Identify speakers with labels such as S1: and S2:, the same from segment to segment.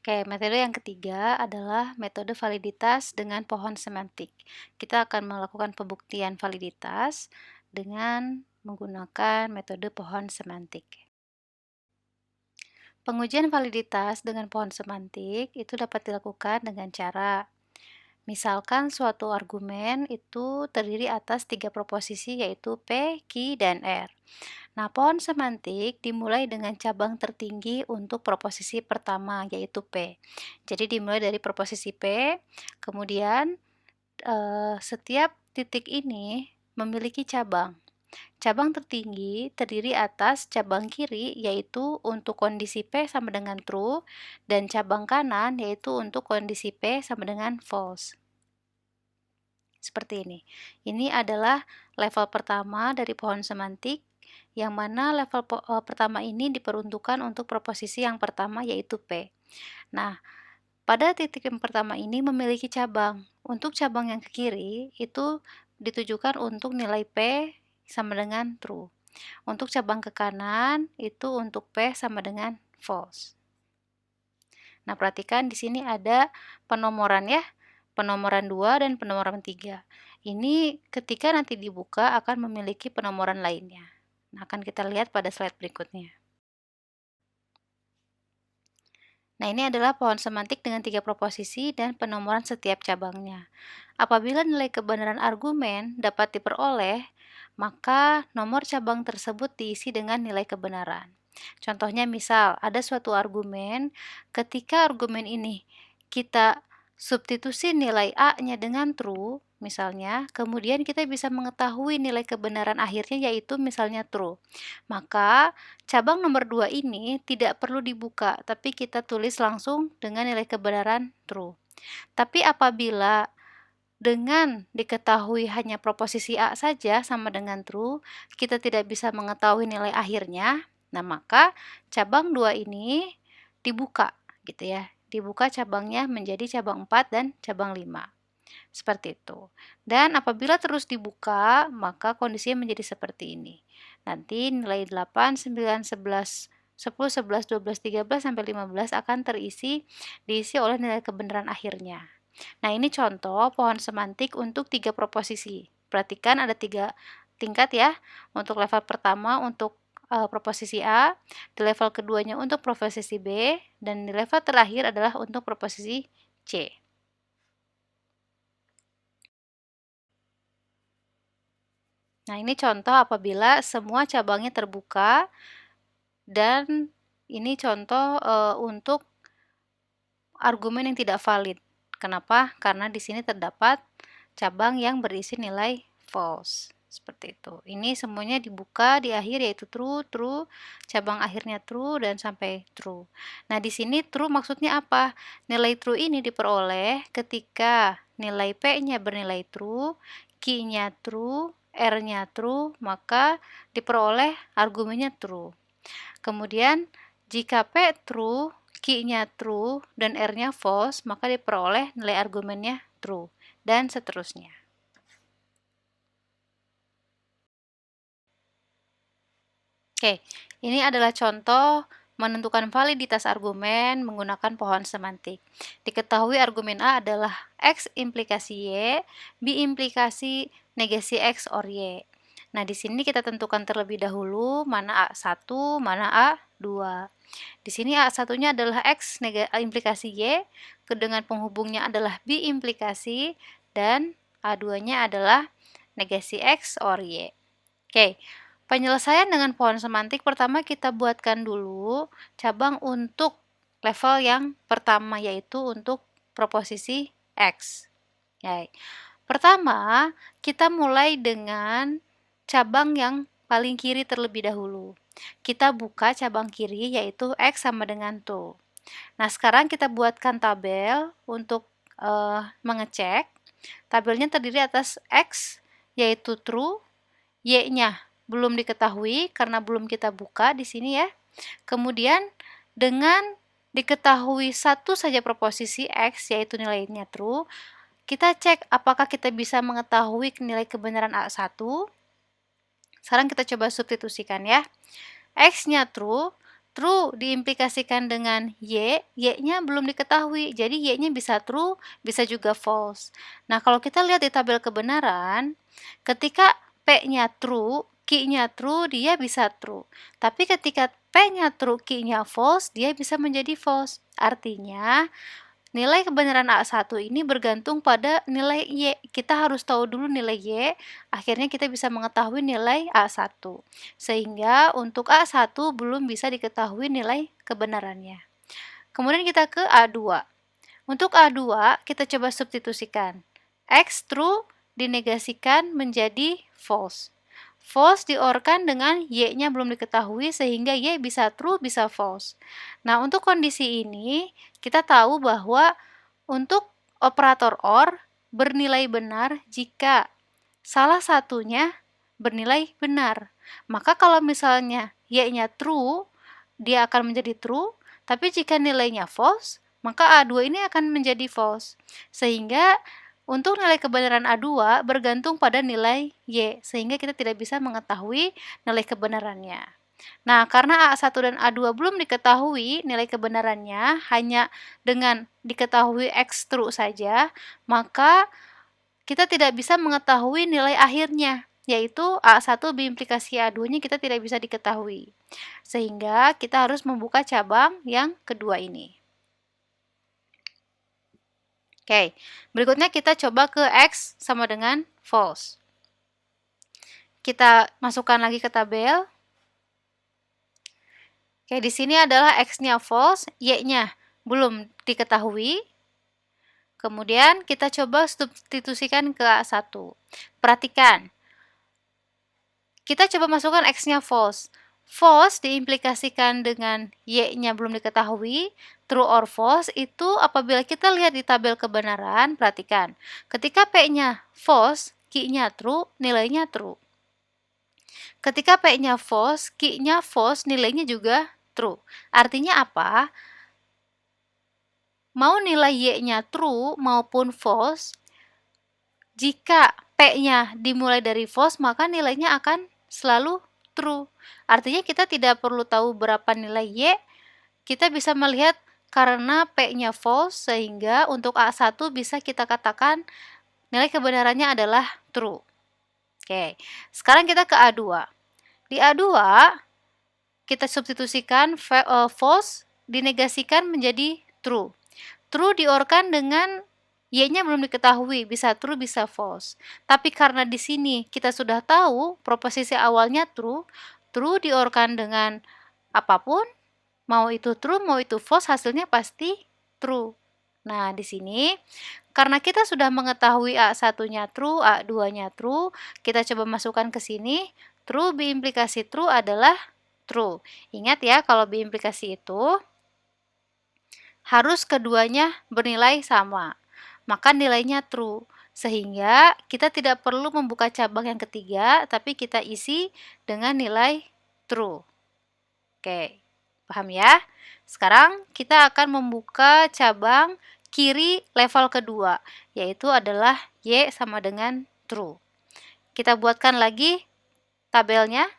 S1: Oke, metode yang ketiga adalah metode validitas dengan pohon semantik. Kita akan melakukan pembuktian validitas dengan menggunakan metode pohon semantik. Pengujian validitas dengan pohon semantik itu dapat dilakukan dengan cara misalkan suatu argumen itu terdiri atas tiga proposisi yaitu P, Q, dan R. Nah, pohon semantik dimulai dengan cabang tertinggi untuk proposisi pertama yaitu P. Jadi dimulai dari proposisi P, kemudian setiap titik ini memiliki cabang. Cabang tertinggi terdiri atas cabang kiri yaitu untuk kondisi P sama dengan true dan cabang kanan yaitu untuk kondisi P sama dengan false. Seperti ini. Ini adalah level pertama dari pohon semantik yang mana level pertama ini diperuntukkan untuk proposisi yang pertama yaitu P. Nah, pada titik yang pertama ini memiliki cabang. Untuk cabang yang ke kiri itu ditujukan untuk nilai P sama dengan true. Untuk cabang ke kanan itu untuk P sama dengan false. Nah, perhatikan di sini ada penomoran ya. Penomoran 2 dan penomoran 3. Ini ketika nanti dibuka akan memiliki penomoran lainnya. Nah, akan kita lihat pada slide berikutnya. Nah, ini adalah pohon semantik dengan 3 proposisi dan penomoran setiap cabangnya. Apabila nilai kebenaran argumen dapat diperoleh, maka nomor cabang tersebut diisi dengan nilai kebenaran. Contohnya misal, ada suatu argumen, ketika argumen ini kita substitusi nilai A-nya dengan true, misalnya, kemudian kita bisa mengetahui nilai kebenaran akhirnya yaitu misalnya true. Maka, cabang nomor 2 ini tidak perlu dibuka, tapi kita tulis langsung dengan nilai kebenaran true. Tapi apabila dengan diketahui hanya proposisi A saja sama dengan true, kita tidak bisa mengetahui nilai akhirnya. Nah, maka cabang 2 ini dibuka gitu ya. Dibuka cabangnya menjadi cabang 4 dan cabang 5. Seperti itu. Dan apabila terus dibuka, maka kondisinya menjadi seperti ini. Nanti nilai 8, 9, 11, 10, 11, 12, 13, sampai 15 akan diisi oleh nilai kebenaran akhirnya. Nah, ini contoh pohon semantik untuk 3 proposisi. Perhatikan ada 3 tingkat ya. Untuk level pertama untuk proposisi A, di level keduanya untuk proposisi B, dan di level terakhir adalah untuk proposisi C. Nah, ini contoh apabila semua cabangnya terbuka dan ini contoh untuk argumen yang tidak valid. Kenapa? Karena di sini terdapat cabang yang berisi nilai false. Seperti itu. Ini semuanya dibuka di akhir yaitu true, true, cabang akhirnya true dan sampai true. Nah, di sini true maksudnya apa? Nilai true ini diperoleh ketika nilai P-nya bernilai true, Q-nya true, R-nya true, maka diperoleh argumennya true. Kemudian jika P true, Q-nya true, dan R-nya false, maka diperoleh nilai argumennya true, dan seterusnya. Oke, ini adalah contoh menentukan validitas argumen menggunakan pohon semantik. Diketahui argumen A adalah X implikasi Y, B implikasi negasi X or Y. Nah, di sini kita tentukan terlebih dahulu mana A1, mana A2. Di sini A1-nya adalah X implikasi Y, dengan penghubungnya adalah B implikasi, dan A2-nya adalah negasi X or Y. Oke, penyelesaian dengan pohon semantik pertama kita buatkan dulu cabang untuk level yang pertama yaitu untuk proposisi X. Ya. Pertama, kita mulai dengan cabang yang paling kiri terlebih dahulu. Kita buka cabang kiri yaitu X sama dengan 2. Nah, sekarang kita buatkan tabel untuk mengecek. Tabelnya terdiri atas X yaitu true, Y-nya belum diketahui karena belum kita buka di sini ya. Kemudian dengan diketahui satu saja proposisi X yaitu nilainya true, kita cek apakah kita bisa mengetahui nilai kebenaran A1. Sekarang kita coba substitusikan ya. X-nya true, True diimplikasikan dengan Y-nya belum diketahui. Jadi Y-nya bisa true, bisa juga false. Nah, kalau kita lihat di tabel kebenaran, ketika P-nya true, Q-nya true, dia bisa true. Tapi ketika P-nya true, Q-nya false, dia bisa menjadi false. Artinya, nilai kebenaran A1 ini bergantung pada nilai Y. Kita harus tahu dulu nilai Y, akhirnya kita bisa mengetahui nilai A1. Sehingga untuk A1 belum bisa diketahui nilai kebenarannya. Kemudian kita ke A2. Untuk A2, kita coba substitusikan. X true dinegasikan menjadi false. False diorkan dengan Y-nya belum diketahui sehingga Y bisa true, bisa false. Nah, untuk kondisi ini, kita tahu bahwa untuk operator OR bernilai benar jika salah satunya bernilai benar. Maka kalau misalnya Y-nya true, dia akan menjadi true, tapi jika nilainya false, maka A2 ini akan menjadi false. Sehingga untuk nilai kebenaran A2 bergantung pada nilai Y, sehingga kita tidak bisa mengetahui nilai kebenarannya. Nah, karena A1 dan A2 belum diketahui nilai kebenarannya, hanya dengan diketahui X true saja, maka kita tidak bisa mengetahui nilai akhirnya, yaitu A1 biimplikasi A2-nya kita tidak bisa diketahui. Sehingga kita harus membuka cabang yang kedua ini. Oke, berikutnya kita coba ke X sama dengan false. Kita masukkan lagi ke tabel. Oke, di sini adalah X-nya false, Y-nya belum diketahui. Kemudian kita coba substitusikan ke A1. Perhatikan, kita coba masukkan X-nya false. False diimplikasikan dengan Y-nya belum diketahui. True or false itu apabila kita lihat di tabel kebenaran, perhatikan. Ketika P-nya false, Q-nya true, nilainya true. Ketika P-nya false, Q-nya false, nilainya juga true. Artinya apa? Mau nilai Y-nya true maupun false, jika P-nya dimulai dari false, maka nilainya akan selalu true. Artinya kita tidak perlu tahu berapa nilai Y, kita bisa melihat karena P-nya false, sehingga untuk A1 bisa kita katakan nilai kebenarannya adalah true. Oke, sekarang kita ke A2. Di A2, kita substitusikan false dinegasikan menjadi true. True diorkan dengan Y-nya belum diketahui, bisa true, bisa false. Tapi karena di sini kita sudah tahu proposisi awalnya true, true diorkan dengan apapun, mau itu true, mau itu false, hasilnya pasti true. Nah, di sini karena kita sudah mengetahui A1-nya true, A2-nya true, kita coba masukkan ke sini. True biimplikasi true adalah true. Ingat ya, kalau biimplikasi itu harus keduanya bernilai sama, maka nilainya true. Sehingga kita tidak perlu membuka cabang yang ketiga, tapi kita isi dengan nilai true. Oke, paham ya? Sekarang kita akan membuka cabang kiri level kedua, yaitu adalah Y sama dengan true. Kita buatkan lagi tabelnya.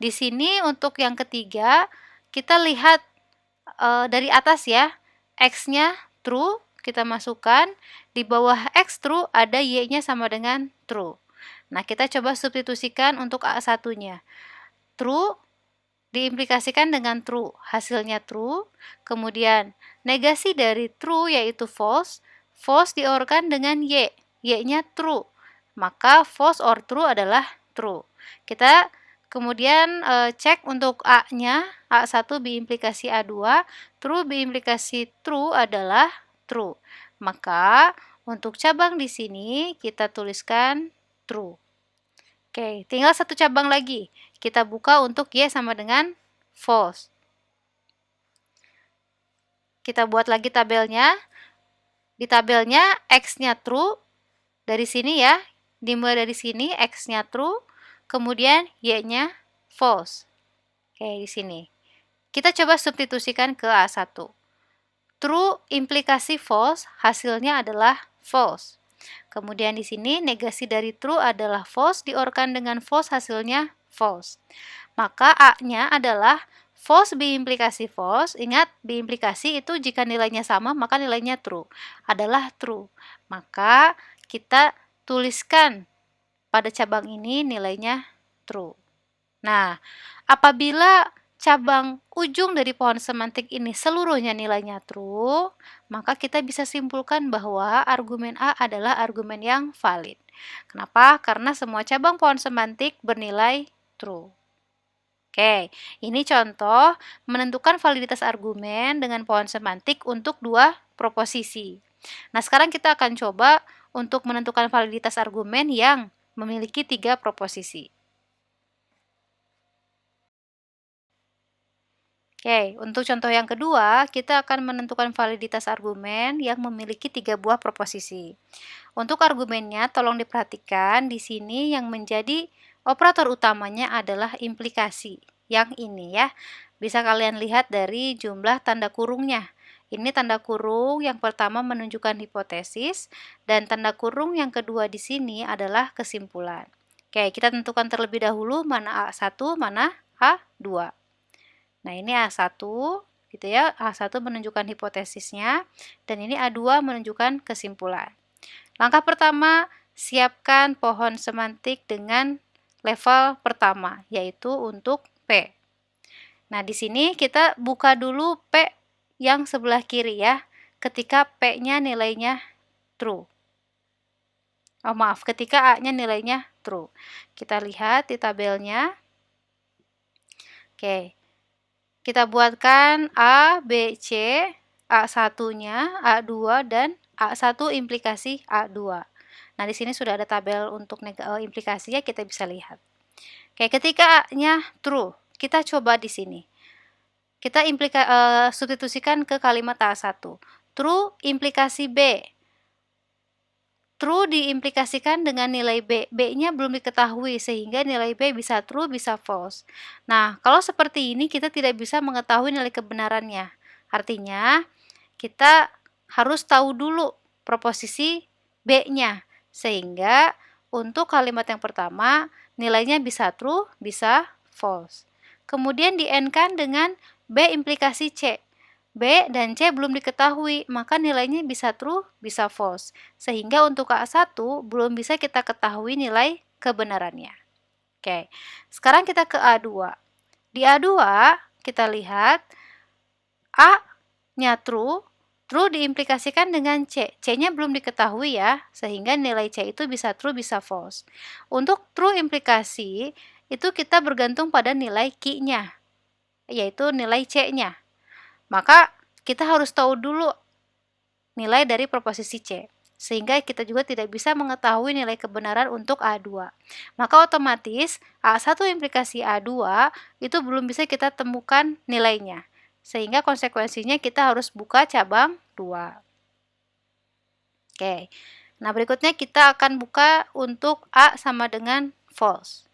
S1: Di sini untuk yang ketiga, kita lihat dari atas ya, X-nya true, kita masukkan. Di bawah X true ada Y-nya sama dengan true. Nah, kita coba substitusikan untuk A1-nya. True diimplikasikan dengan true, hasilnya true. Kemudian negasi dari true yaitu false. False diorkan dengan Y, Y-nya true. Maka false or true adalah true. Kita kemudian cek untuk A-nya, A1 biimplikasi A2, true biimplikasi true adalah true. Maka untuk cabang di sini kita tuliskan true. Oke, tinggal satu cabang lagi. Kita buka untuk Y sama dengan false. Kita buat lagi tabelnya. Di tabelnya X-nya true. Dari sini ya, dimulai dari sini X-nya true, kemudian Y-nya false. Oke, di sini. Kita coba substitusikan ke A1. True implikasi false, hasilnya adalah false. Kemudian di sini negasi dari true adalah false, diorkan dengan false, hasilnya false. Maka A-nya adalah False B implikasi false, ingat B implikasi itu jika nilainya sama maka nilainya true, adalah true. Maka kita tuliskan pada cabang ini nilainya true. Nah, apabila cabang ujung dari pohon semantik ini seluruhnya nilainya true, maka kita bisa simpulkan bahwa argumen A adalah argumen yang valid. Kenapa? Karena semua cabang pohon semantik bernilai true. Oke, ini contoh menentukan validitas argumen dengan pohon semantik untuk dua proposisi. Nah, sekarang kita akan coba untuk menentukan validitas argumen yang memiliki 3 proposisi. Oke, untuk contoh yang kedua, kita akan menentukan validitas argumen yang memiliki 3 buah proposisi. Untuk argumennya, tolong diperhatikan di sini yang menjadi operator utamanya adalah implikasi. Yang ini ya, bisa kalian lihat dari jumlah tanda kurungnya. Ini tanda kurung yang pertama menunjukkan hipotesis, dan tanda kurung yang kedua di sini adalah kesimpulan. Oke, kita tentukan terlebih dahulu mana A1, mana A2. Nah, ini A1 gitu ya. A1 menunjukkan hipotesisnya dan ini A2 menunjukkan kesimpulan. Langkah pertama, siapkan pohon semantik dengan level pertama, yaitu untuk P. Nah, di sini kita buka dulu P yang sebelah kiri ya, ketika P-nya nilainya true. Oh, maaf, ketika A-nya nilainya true. Kita lihat di tabelnya. Oke. Kita buatkan A, B, C, A1-nya, A2, dan A1 implikasi A2. Nah, di sini sudah ada tabel untuk implikasinya, kita bisa lihat. Oke, ketika A-nya true, kita coba di sini. Kita substitusikan ke kalimat A1. True implikasi B. True diimplikasikan dengan nilai B. B-nya belum diketahui sehingga nilai B bisa true, bisa false. Nah, kalau seperti ini kita tidak bisa mengetahui nilai kebenarannya. Artinya, kita harus tahu dulu proposisi B-nya. Sehingga untuk kalimat yang pertama, nilainya bisa true, bisa false. Kemudian di-AND-kan dengan B implikasi C. B dan C belum diketahui, maka nilainya bisa true, bisa false. Sehingga untuk A1 belum bisa kita ketahui nilai kebenarannya. Oke, sekarang kita ke A2. Di A2 kita lihat A-nya true, true diimplikasikan dengan C. C-nya belum diketahui ya, sehingga nilai C itu bisa true, bisa false. Untuk true implikasi, itu kita bergantung pada nilai Q-nya, yaitu nilai C-nya. Maka kita harus tahu dulu nilai dari proposisi C, sehingga kita juga tidak bisa mengetahui nilai kebenaran untuk A2. Maka otomatis A1 implikasi A2 itu belum bisa kita temukan nilainya, sehingga konsekuensinya kita harus buka cabang 2. Oke, nah berikutnya kita akan buka untuk A sama dengan false.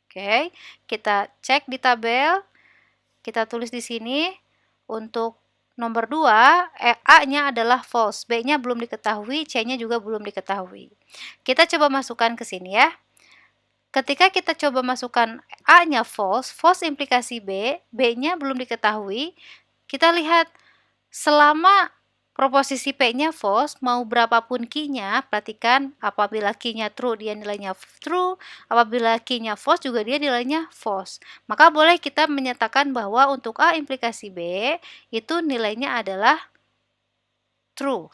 S1: Oke, kita cek di tabel. Kita tulis di sini untuk nomor 2, A-nya adalah false, B-nya belum diketahui, C-nya juga belum diketahui. Kita coba masukkan ke sini ya. Ketika kita coba masukkan A-nya false, false implikasi B, B-nya belum diketahui, kita lihat selama proposisi P-nya false, mau berapapun Q-nya, perhatikan apabila Q-nya true, dia nilainya true, apabila Q-nya false, juga dia nilainya false. Maka boleh kita menyatakan bahwa untuk A implikasi B, itu nilainya adalah true.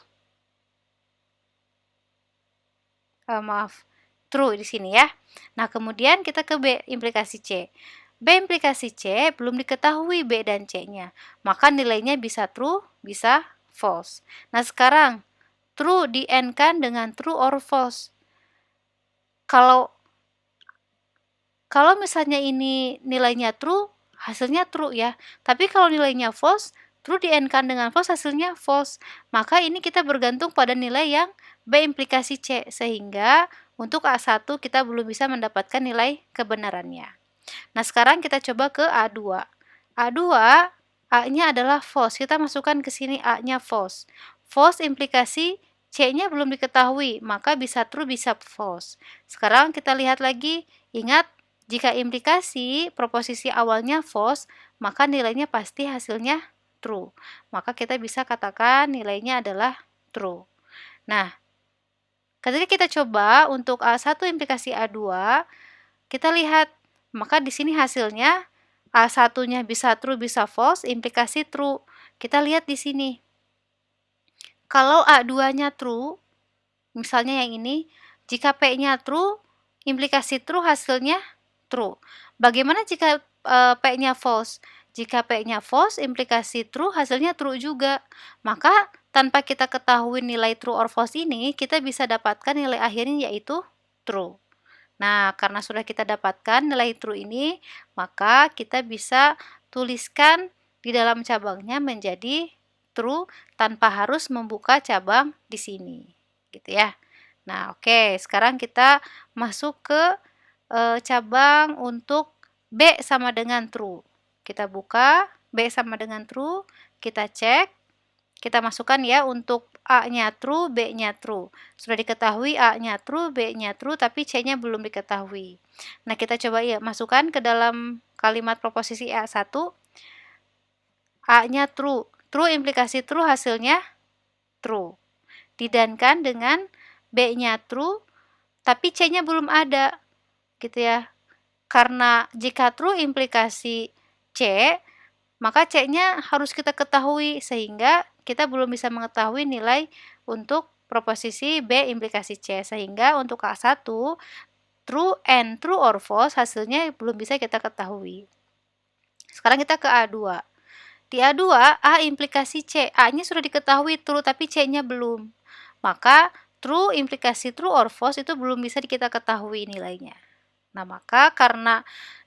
S1: True di sini ya. Nah, kemudian kita ke B implikasi C. B implikasi C belum diketahui B dan C-nya, maka nilainya bisa true, bisa false. Nah, sekarang true di-AND-kan dengan true or false. Kalau misalnya ini nilainya true, hasilnya true ya. Tapi kalau nilainya false, true di-AND-kan dengan false, hasilnya false. Maka ini kita bergantung pada nilai yang B implikasi C, sehingga untuk A1 kita belum bisa mendapatkan nilai kebenarannya. Nah, sekarang kita coba ke A2. A2, A-nya adalah false. Kita masukkan ke sini A-nya false. False implikasi C-nya belum diketahui, maka bisa true, bisa false. Sekarang kita lihat lagi, ingat Jika implikasi proposisi awalnya false, maka nilainya pasti hasilnya true. Maka kita bisa katakan nilainya adalah true. Nah, ketika kita coba untuk A1 implikasi A2, kita lihat, maka di sini hasilnya A1-nya bisa true, bisa false, implikasi true. Kita lihat di sini. Kalau A2-nya true, misalnya yang ini, jika P-nya true, implikasi true hasilnya true. Bagaimana jika P-nya false? Jika P-nya false, implikasi true hasilnya true juga. Maka tanpa kita ketahui nilai true or false ini, kita bisa dapatkan nilai akhirnya yaitu true. Nah, karena sudah kita dapatkan nilai true ini, maka kita bisa tuliskan di dalam cabangnya menjadi true tanpa harus membuka cabang di sini, gitu ya. Nah, oke, sekarang kita masuk ke cabang untuk B sama dengan true. Kita buka, B sama dengan true, kita cek, kita masukkan ya untuk A-nya true, B-nya true. Sudah diketahui A-nya true, B-nya true, tapi C-nya belum diketahui. Nah, kita coba ya masukkan ke dalam kalimat proposisi A1. A-nya true. True implikasi true hasilnya true. Didankan dengan B-nya true, tapi C-nya belum ada. Gitu ya. Karena jika true implikasi C, maka C-nya harus kita ketahui sehingga kita belum bisa mengetahui nilai untuk proposisi B implikasi C. Sehingga untuk A1, true and true or false hasilnya belum bisa kita ketahui. Sekarang kita ke A2. Di A2, A implikasi C. A-nya sudah diketahui true tapi C-nya belum. Maka true implikasi true or false itu belum bisa kita ketahui nilainya. Nah, maka karena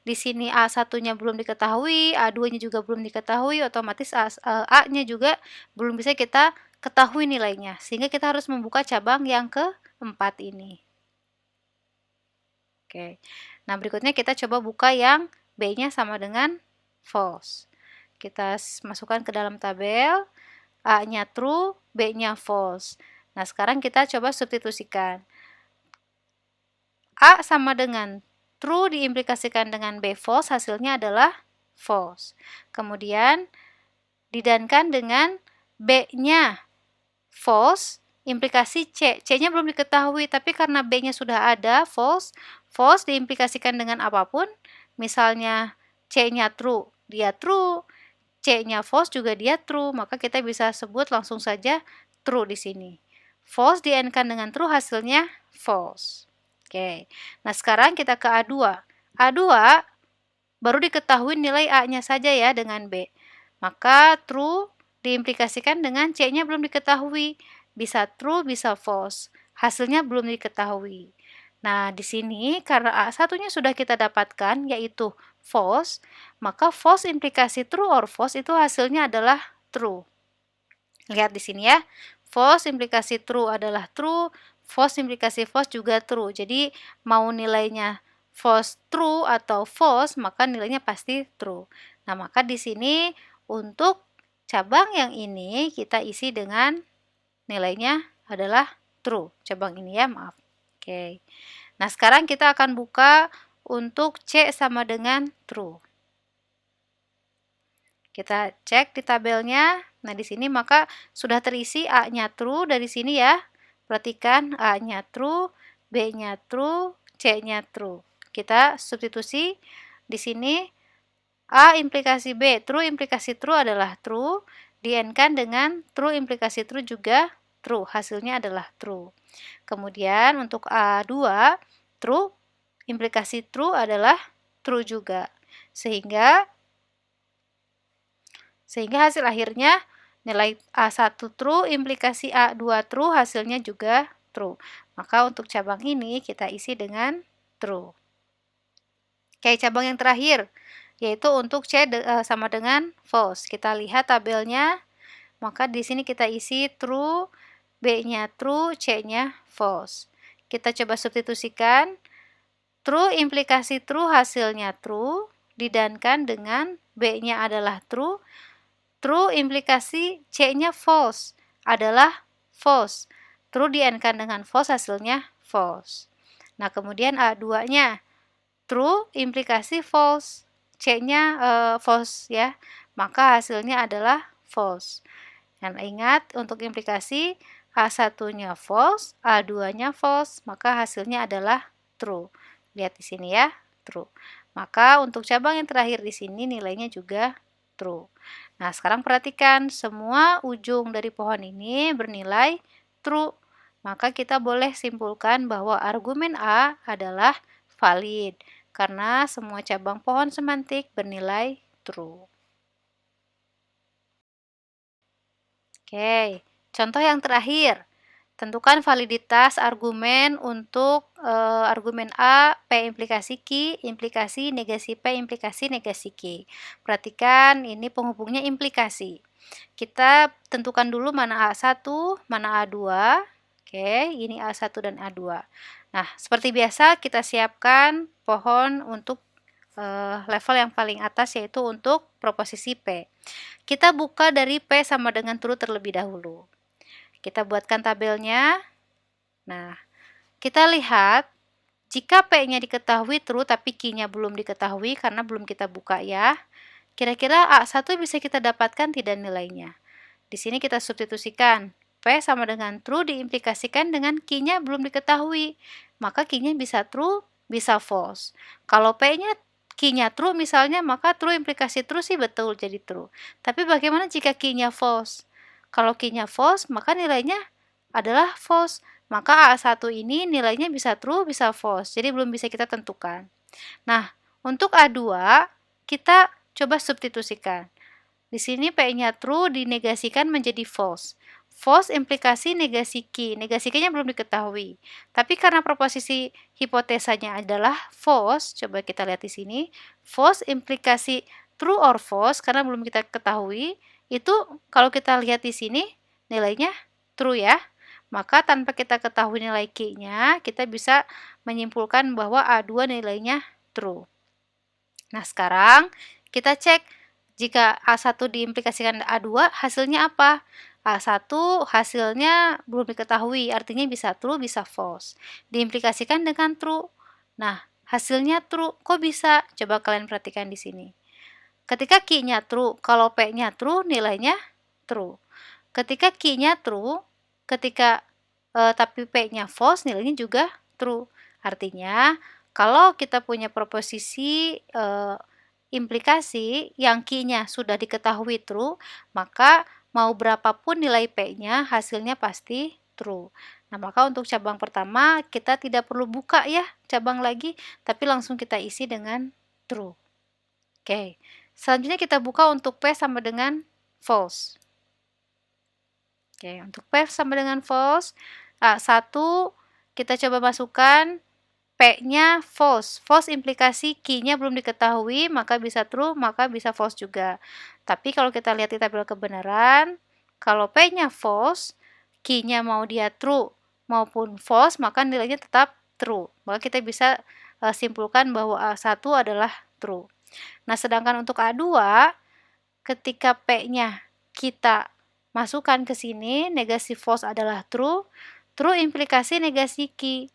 S1: di sini A1-nya belum diketahui, A2-nya juga belum diketahui, otomatis A-nya juga belum bisa kita ketahui nilainya. Sehingga kita harus membuka cabang yang keempat ini. Oke. Nah, berikutnya kita coba buka yang B-nya sama dengan false. Kita masukkan ke dalam tabel, A-nya true, B-nya false. Nah, sekarang kita coba substitusikan. A sama dengan true diimplikasikan dengan B false, hasilnya adalah false. Kemudian didankan dengan B-nya false, implikasi C. C-nya belum diketahui, tapi karena B-nya sudah ada, false. False diimplikasikan dengan apapun, misalnya C-nya true, dia true. C-nya false juga dia true, maka kita bisa sebut langsung saja true di sini. False di-AND-kan dengan true, hasilnya false. Oke, nah sekarang kita ke A2. A2 baru diketahui nilai A-nya saja ya dengan B. Maka true diimplikasikan dengan C-nya belum diketahui. Bisa true, bisa false. Hasilnya belum diketahui. Nah, di sini karena A1-nya sudah kita dapatkan yaitu false, maka false implikasi true or false itu hasilnya adalah true. Lihat di sini ya. False implikasi true adalah true, false implikasi false juga true. Jadi mau nilainya false true atau false, maka nilainya pasti true. Nah, maka di sini untuk cabang yang ini kita isi dengan nilainya adalah true. Cabang ini ya, maaf. Oke. Nah, sekarang kita akan buka untuk C sama dengan true. Kita cek di tabelnya. Nah, di sini maka sudah terisi A-nya true dari sini ya. Perhatikan A-nya true, B-nya true, C-nya true. Kita substitusi di sini A implikasi B, true implikasi true adalah true, di-AND-kan dengan true implikasi true juga true. Hasilnya adalah true. Kemudian untuk A2, true implikasi true adalah true juga. Sehingga hasil akhirnya nilai A1 true, implikasi A2 true, hasilnya juga true. Maka untuk cabang ini kita isi dengan true. Oke, cabang yang terakhir, yaitu untuk C sama dengan false. Kita lihat tabelnya, maka di sini kita isi true, B-nya true, C-nya false. Kita coba substitusikan, true implikasi true hasilnya true, didankan dengan B-nya adalah true, true implikasi C-nya false adalah false. True di-AND-kan dengan false hasilnya false. Nah, kemudian A2-nya. true implikasi false. C-nya false ya. Maka hasilnya adalah false. Dan ingat untuk implikasi A1-nya false, A2-nya false, maka hasilnya adalah true. Lihat di sini ya, true. Maka untuk cabang yang terakhir di sini nilainya juga true. Nah, sekarang perhatikan semua ujung dari pohon ini bernilai true. Maka kita boleh simpulkan bahwa argumen A adalah valid karena semua cabang pohon semantik bernilai true. Oke, contoh yang terakhir. Tentukan validitas argumen untuk argumen A, P implikasi Q, implikasi negasi P, implikasi negasi Q. Perhatikan ini penghubungnya implikasi. Kita tentukan dulu mana A1, mana A2. Oke, ini A1 dan A2. Nah, seperti biasa kita siapkan pohon untuk level yang paling atas yaitu untuk proposisi P. Kita buka dari P sama dengan true terlebih dahulu. Kita buatkan tabelnya. Nah, kita lihat jika P-nya diketahui true tapi Q-nya belum diketahui karena belum kita buka ya. Kira-kira A1 bisa kita dapatkan tidak nilainya? Di sini kita substitusikan. P sama dengan true diimplikasikan dengan Q-nya belum diketahui. Maka Q-nya bisa true, bisa false. Kalau P-nya Q-nya true misalnya, maka true implikasi true sih betul jadi true. Tapi bagaimana jika Q-nya false? Kalau Q-nya false, maka nilainya adalah false. Maka A1 ini nilainya bisa true, bisa false. Jadi belum bisa kita tentukan. Nah, untuk A2, kita coba substitusikan. Di sini P-nya true dinegasikan menjadi false. False implikasi negasi Q. Negasi Q-nya belum diketahui. Tapi karena proposisi hipotesanya adalah false, coba kita lihat di sini. False implikasi true or false karena belum kita ketahui. Itu kalau kita lihat di sini nilainya true ya. Maka tanpa kita ketahui nilai Q-nya, kita bisa menyimpulkan bahwa A2 nilainya true. Nah, sekarang kita cek jika A1 diimplikasikan A2, hasilnya apa? A1 hasilnya belum diketahui, artinya bisa true, bisa false. Diimplikasikan dengan true. Nah, hasilnya true. Kok bisa? Coba kalian perhatikan di sini. Ketika Q-nya true, kalau P-nya true, nilainya true. Ketika Q-nya true, tapi P-nya false, nilainya juga true. Artinya, kalau kita punya proposisi implikasi yang Q-nya sudah diketahui true, maka mau berapapun nilai P-nya, hasilnya pasti true. Nah, maka untuk cabang pertama, kita tidak perlu buka ya cabang lagi, tapi langsung kita isi dengan true. Oke. Selanjutnya kita buka untuk P sama dengan false. Oke, untuk P sama dengan false, A1 kita coba masukkan P-nya false. False implikasi Q-nya belum diketahui, maka bisa true, maka bisa false juga. Tapi kalau kita lihat di tabel kebenaran, kalau P-nya false, Q-nya mau dia true maupun false, maka nilainya tetap true. Maka kita bisa simpulkan bahwa A1 adalah true. Nah, sedangkan untuk A2, ketika P-nya kita masukkan ke sini, negasi false adalah true, true implikasi negasi Q.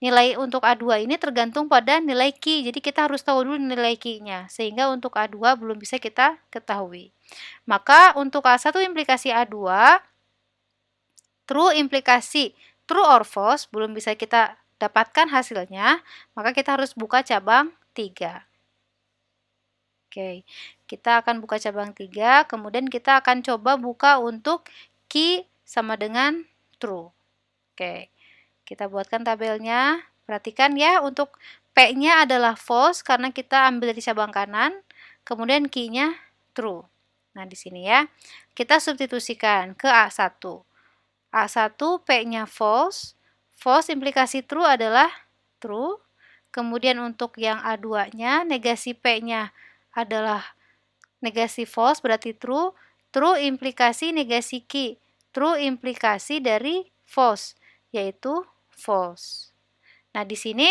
S1: Nilai untuk A2 ini tergantung pada nilai Q, jadi kita harus tahu dulu nilai Q-nya, sehingga untuk A2 belum bisa kita ketahui. Maka untuk A1 implikasi A2, true implikasi true or false belum bisa kita dapatkan hasilnya, maka kita harus buka cabang 3. Oke, kita akan buka cabang 3, kemudian kita akan coba buka untuk Q sama dengan true. Oke, kita buatkan tabelnya. Perhatikan ya, untuk P-nya adalah false karena kita ambil dari cabang kanan, kemudian Q-nya true. Nah, di sini ya, kita substitusikan ke A1. A1 P-nya false, false implikasi true adalah true. Kemudian untuk yang A2-nya, negasi P-nya adalah negasi false berarti true, true implikasi negasi Q, true implikasi dari false, yaitu false. Nah, di sini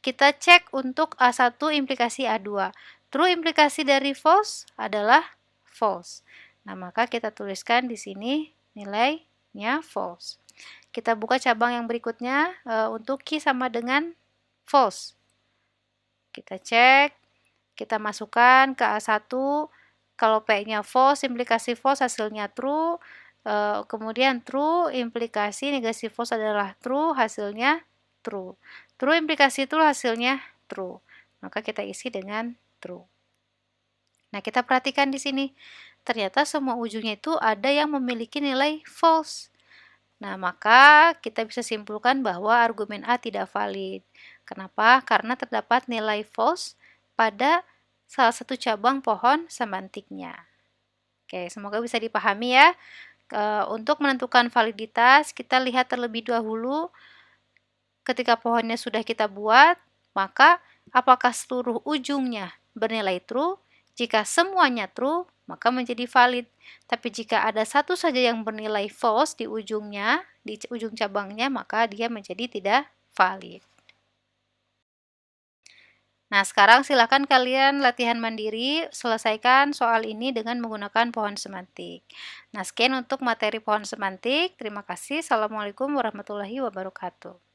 S1: kita cek untuk A1 implikasi A2. True implikasi dari false adalah false. Nah, maka kita tuliskan di sini nilainya false. Kita buka cabang yang berikutnya untuk Q sama dengan false. Kita cek, kita masukkan ke A1, kalau P-nya false, implikasi false hasilnya true, kemudian true, implikasi negasi false adalah true, hasilnya true. True implikasi true, hasilnya true. Maka kita isi dengan true. Nah, kita perhatikan di sini. Ternyata semua ujungnya itu ada yang memiliki nilai false. Nah, maka kita bisa simpulkan bahwa argumen A tidak valid. Kenapa? Karena terdapat nilai false pada salah satu cabang pohon semantiknya. Oke, semoga bisa dipahami ya. Untuk menentukan validitas, kita lihat terlebih dahulu ketika pohonnya sudah kita buat, maka apakah seluruh ujungnya bernilai true? Jika semuanya true, maka menjadi valid. Tapi jika ada satu saja yang bernilai false di ujungnya, di ujung cabangnya, maka dia menjadi tidak valid. Nah, sekarang silakan kalian latihan mandiri, selesaikan soal ini dengan menggunakan pohon semantik. Nah, sekian untuk materi pohon semantik. Terima kasih. Assalamualaikum warahmatullahi wabarakatuh.